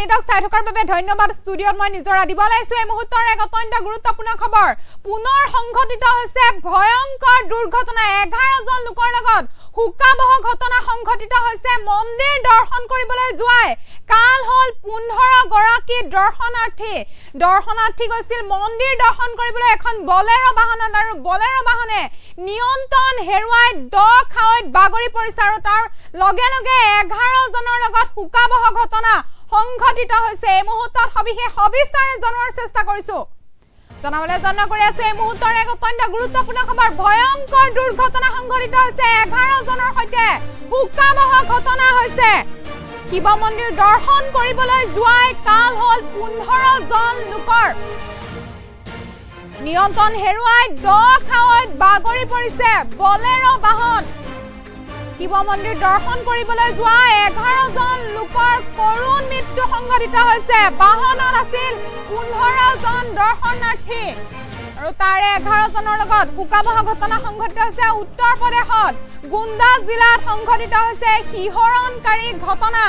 নিদক চাই থকাৰ বাবে ধন্যবাদ ষ্টুডিঅত মই নিজৰ দিব লাইছো এই মুহূৰ্তৰ এক অত্যন্ত গুৰুত্বপূৰ্ণ খবৰ পুনৰ সংঘটিত হৈছে ভয়ংকৰ দুৰ্ঘটনা 11 জন লোকৰ লগত হুকাবহ ঘটনা সংঘটিত হৈছে মন্দিৰ দৰ্শন কৰিবলৈ যোৱাই কাল হল 15 গৰাকী দৰ্শনাৰ্থী গৈছিল মন্দিৰ দৰ্শন কৰিবলৈ এখন বলেৰো বাহনত আৰু বলেৰো বাহনে নিয়ন্ত্ৰণ হেৰুৱাই খাৱৈত বাগৰি পৰিছে আৰু তাৰ লগে লগে 11 জনৰ লগত হুকাবহ ঘটনা সংঘটিত হৈছে এই মুহূৰ্তত সবিস্তাৰে জনোৱাৰ চেষ্টা কৰিছো জনাবলৈ যত্ন কৰি আছো এই মুহূৰ্তৰ এক অত্যন্ত গুৰুত্বপূৰ্ণ খবৰ ভয়ংকৰ দুৰ্ঘটনা সংঘটিত হৈছে 11 জনৰ সৈতে হুকাবহ ঘটনা হৈছে শিৱ মন্দিৰ দৰ্শন কৰিবলৈ যোৱাই কাল হল 15 জন লোকৰ নিয়ন্ত্ৰণ হেৰুৱাই খাৱৈত বাগৰি পৰিছে বলেৰো বাহন শিৱ মন্দিৰ দৰ্শন কৰিবলৈ যোৱা 11 জন লোকৰ কৰুণ মৃত্যু সংঘটিত হৈছে বাহনত আছিল 15 জন দৰ্শনাৰ্থী আৰু তাৰে 11 জনৰ লগত হুকাবহ ঘটনা সংঘটিত হৈছে উত্তৰ প্ৰদেশত গুণ্ডা জিলাত সংঘটিত হৈছে শিহৰণকাৰী ঘটনা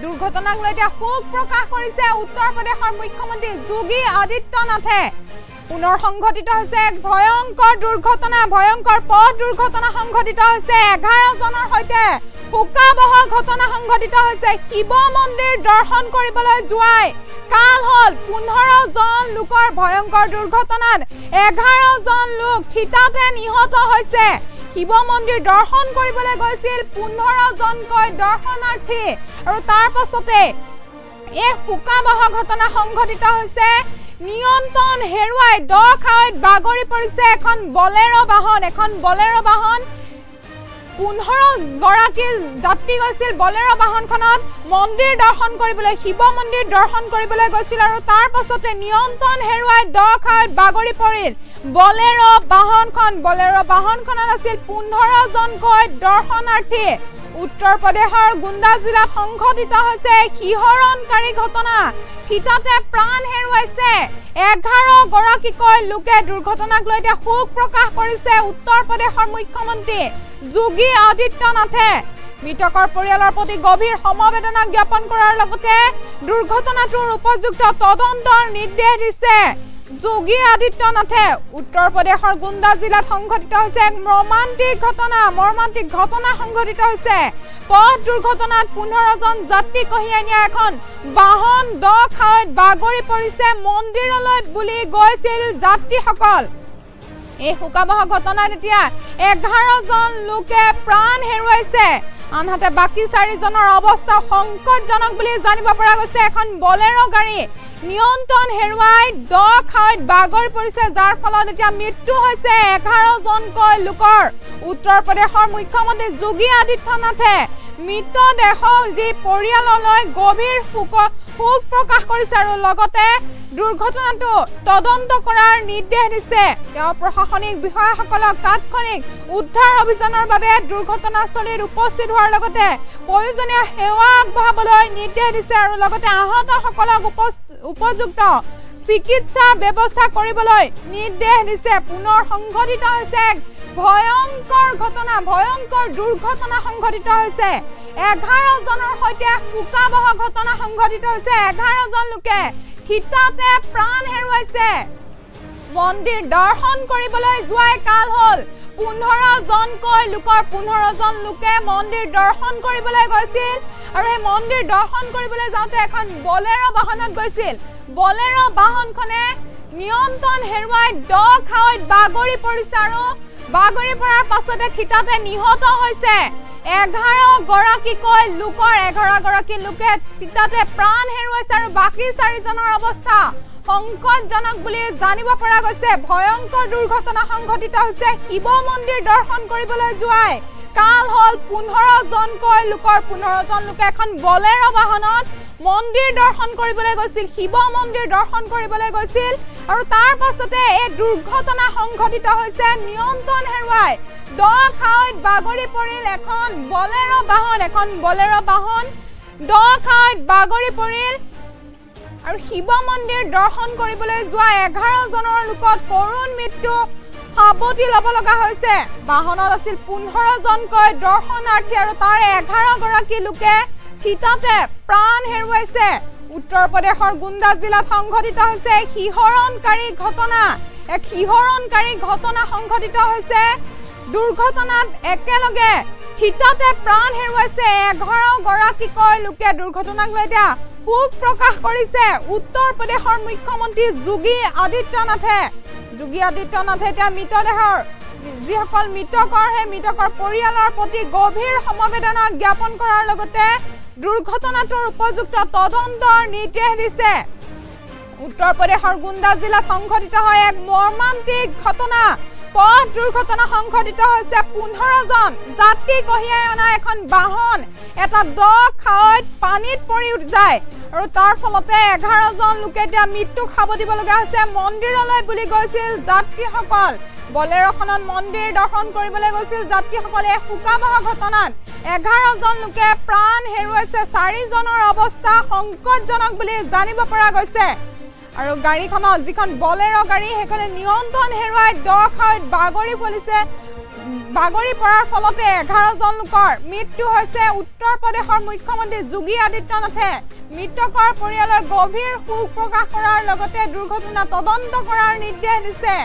দুৰ্ঘটনাক লৈ শোক প্ৰকাশ কৰিছে উত্তৰ প্ৰদেশৰ মুখ্যমন্ত্ৰী যোগী আদিত্যনাথে পুনৰ সংঘটিত হৈছে এক ভয়ংকৰ দুৰ্ঘটনা ভয়ংকৰ পথ দুৰ্ঘটনা সংঘটিত হৈছে 11 জনৰ সৈতে হুকাবহ ঘটনা সংঘটিত হৈছে শিৱ মন্দিৰ দৰ্শন কৰিবলৈ যোৱাই কাল হল 15 জন লোকৰ ভয়ংকৰ দুৰ্ঘটনাত 11 জন লোক থিতাতে নিহত হৈছে শিৱ মন্দিৰ দৰ্শন কৰিবলৈ গৈছিল 15 জনকৈ দৰ্শনাৰ্থী আৰু তাৰ পাছতে এই হুকাবহ ঘটনা সংঘটিত হৈছে নিয়ন্ত্ৰণ হেৰুৱাই খাৱৈত বাগৰি পৰিছে এখন বলেৰো বাহন 15 গৰাকী যাত্ৰী গৈছিল বলেৰো বাহনখনত মন্দিৰ দৰ্শন কৰিবলৈ শিৱ মন্দিৰ দৰ্শন কৰিবলৈ গৈছিল আৰু তাৰ পাছতে নিয়ন্ত্ৰণ হেৰুৱাই খাৱৈত বাগৰি পৰিল বলেৰো বাহনখনত আছিল 15 জনকৈ দৰ্শনাৰ্থী উত্তৰ প্ৰদেশৰ গুণ্ডা জিলাত সংঘটিত হৈছে শিহৰণকাৰী ঘটনা থিতাতে প্ৰাণ হেৰুৱাইছে 11 গৰাকীকৈ লোকে দুৰ্ঘটনাক লৈ শোক প্ৰকাশ কৰিছে উত্তৰ প্ৰদেশৰ মুখ্যমন্ত্ৰী যোগী আদিত্যনাথে মৃতকৰ পৰিয়ালৰ প্ৰতি গভীৰ সমবেদনা জ্ঞাপন কৰাৰ লগতে দুৰ্ঘটনাটোৰ উপযুক্ত তদন্তৰ নিৰ্দেশ দিছে যোগী আদিত্যনাথে উত্তৰ প্ৰদেশৰ গুণ্ডা জিলাত সংঘটিত হৈছে এক মৰ্মান্তিক ঘটনা সংঘটিত হৈছে পথ দুৰ্ঘটনাত 15 জন যাত্ৰী কঢ়িয়াই নিয়া এখন বাহন খাৱৈত বাগৰি পৰিছে মন্দিৰলৈ বুলি গৈছিল যাত্ৰীসকল এই হুকাবহ ঘটনাত এতিয়া 11 জন লোকে প্ৰাণ হেৰুৱাইছে আনহাতে বাকি 4 জনৰ অৱস্থা সংকটজনক বুলি জানিব পৰা গৈছে এখন বলেৰো গাড়ী নিয়ন্ত্ৰণ হেৰুৱাই খাৱৈত বাগৰি পৰিছে যাৰ ফলত এতিয়া মৃত্যু হৈছে 11 জনকৈ লোকৰ উত্তৰ প্ৰদেশৰ মুখ্যমন্ত্ৰী যোগী আদিত্যনাথে মৃতদেহৰ যি পৰিয়াললৈ গভীৰ শোক প্ৰকাশ কৰিছে আৰু লগতে দুৰ্ঘটনাটো তদন্ত কৰাৰ নিৰ্দেশ দিছে তেওঁ প্ৰশাসনিক বিষয়াসকলক তাৎক্ষণিক উদ্ধাৰ অভিযানৰ বাবে দুৰ্ঘটনাস্থলীত উপস্থিত হোৱাৰ লগতে প্ৰয়োজনীয় সেৱা আগবঢ়াবলৈ নিৰ্দেশ দিছে আৰু লগতে আহতসকলক উপযুক্ত চিকিৎসা ব্যৱস্থা কৰিবলৈ নিৰ্দেশ দিছে পুনৰ সংঘটিত হৈছে ভয়ংকৰ দুৰ্ঘটনা সংঘটিত হৈছে 11 জনৰ সৈতে হুকাবহ ঘটনা সংঘটিত হৈছে 11 জন লোকে থিতাতে প্ৰাণ হেৰুৱাইছে মন্দিৰ দৰ্শন কৰিবলৈ যোৱাই কাল হল 15 জনকৈ লোকৰ 15 জন লোকে মন্দিৰ দৰ্শন কৰিবলৈ গৈছিল আৰু এই মন্দিৰ দৰ্শন কৰিবলৈ যাওঁতে এখন বলেৰো বাহনত গৈছিল বলেৰো বাহনখনে নিয়ন্ত্ৰণ হেৰুৱাই খাৱৈত বাগৰি পৰিছে আৰু বাগৰি পৰাৰ পাছতে থিতাতে নিহত হৈছে 11 গৰাকী লোকে থিতাতে প্ৰাণ হেৰুৱাইছে আৰু বাকি 4 জনৰ অৱস্থা সংকটজনক বুলি জানিব পৰা গৈছে ভয়ংকৰ দুৰ্ঘটনা সংঘটিত হৈছে শিৱ মন্দিৰ দৰ্শন কৰিবলৈ যোৱাই কাল হল 15 জনকৈ লোকৰ 15 জন লোকে এখন বলেৰো বাহনত মন্দিৰ দৰ্শন কৰিবলৈ গৈছিল শিৱ মন্দিৰ দৰ্শন কৰিবলৈ গৈছিল আৰু তাৰ পাছতে এই দুৰ্ঘটনা সংঘটিত হৈছে নিয়ন্ত্ৰণ হেৰুৱাই খাৱৈত বাগৰি পৰিল এখন বলেৰো বাহন খাৱৈত বাগৰি পৰিল আৰু শিৱ মন্দিৰ দৰ্শন কৰিবলৈ যোৱা 11 জনৰ লোকত কৰুণ মৃত্যু সাৱটি ল'ব লগা হৈছে বাহনত আছিল 15 জনকৈ দৰ্শনাৰ্থী আৰু তাৰে 11 গৰাকী লোকে থিতাতে প্ৰাণ হেৰুৱাইছে উত্তৰ প্ৰদেশৰ গুণ্ডা জিলাত সংঘটিত হৈছে শিহৰণকাৰী ঘটনা। এক শিহৰণকাৰী ঘটনা সংঘটিত হৈছে। দুৰ্ঘটনাত একেলগে থিতাতে প্ৰাণ হেৰুৱাইছে 11 গৰাকীকৈ লোকে। দুৰ্ঘটনাক লৈ এতিয়া শোক প্ৰকাশ কৰিছে উত্তৰ প্ৰদেশৰ মুখ্যমন্ত্ৰী যোগী আদিত্যনাথে। যোগী আদিত্যনাথে এতিয়া মৃতদেহৰ যিসকল মৃতকৰ সেই মৃতকৰ পৰিয়ালৰ প্ৰতি গভীৰ সমবেদনা জ্ঞাপন কৰাৰ লগতে দুৰ্ঘটনাটোৰ উপযুক্ত তদন্তৰ নিৰ্দেশ দিছে। উত্তৰ প্ৰদেশৰ গুণ্ডা জিলাত সংঘটিত হয় এক মৰ্মান্তিক ঘটনা। পথ দুৰ্ঘটনা সংঘটিত হৈছে। 15 জন যাত্ৰী কঢ়িয়াই অনা এখন বাহন এটা দ খাৱৈত পানীত পৰি যায় আৰু তাৰ ফলতে 11 জন লোকে এতিয়া মৃত্যুক সাব দিবলগীয়া হৈছে। মন্দিৰলৈ বুলি গৈছিল যাত্ৰীসকল। বলেৰখনত মন্দিৰ দৰ্শন কৰিবলৈ গৈছিল যাত্ৰীসকলে। শোকাবহ ঘটনাত 11 জন লোকে প্ৰাণ হেৰুৱাইছে। 4 জনৰ অৱস্থা সংকটজনক বুলি জানিব পৰা গৈছে। আৰু গাড়ীখনত যিখন বলেৰ গাড়ী সেইখনে নিয়ন্ত্ৰণ হেৰুৱাই দ খাৱৈত বাগৰি পৰাৰ ফলতে 11 জন লোকৰ মৃত্যু হৈছে। উত্তৰ প্ৰদেশৰ মুখ্যমন্ত্ৰী যোগী আদিত্যনাথে মৃতকৰ পৰিয়ালৰ গভীৰ শোক প্ৰকাশ কৰাৰ লগতে দুৰ্ঘটনা তদন্ত কৰাৰ নিৰ্দেশ দিছে।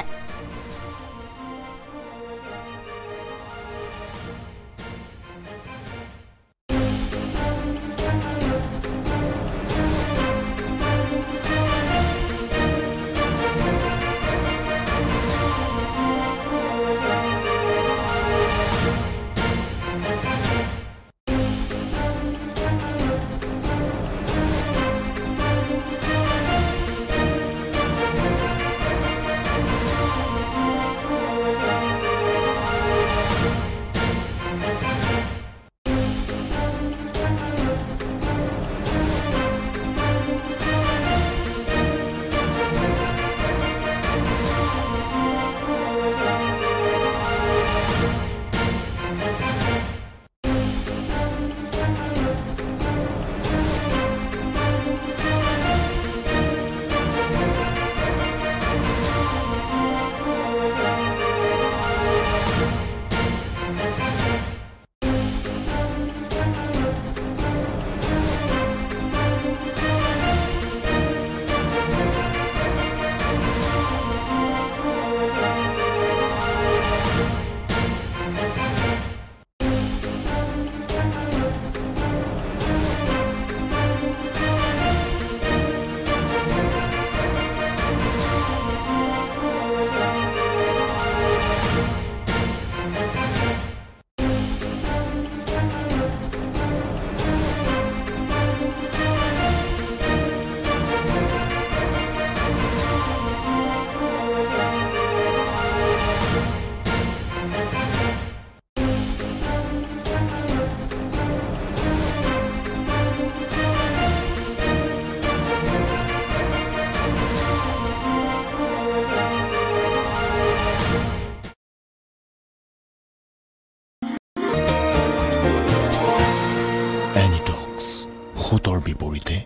ভূতৰ বিপৰীতে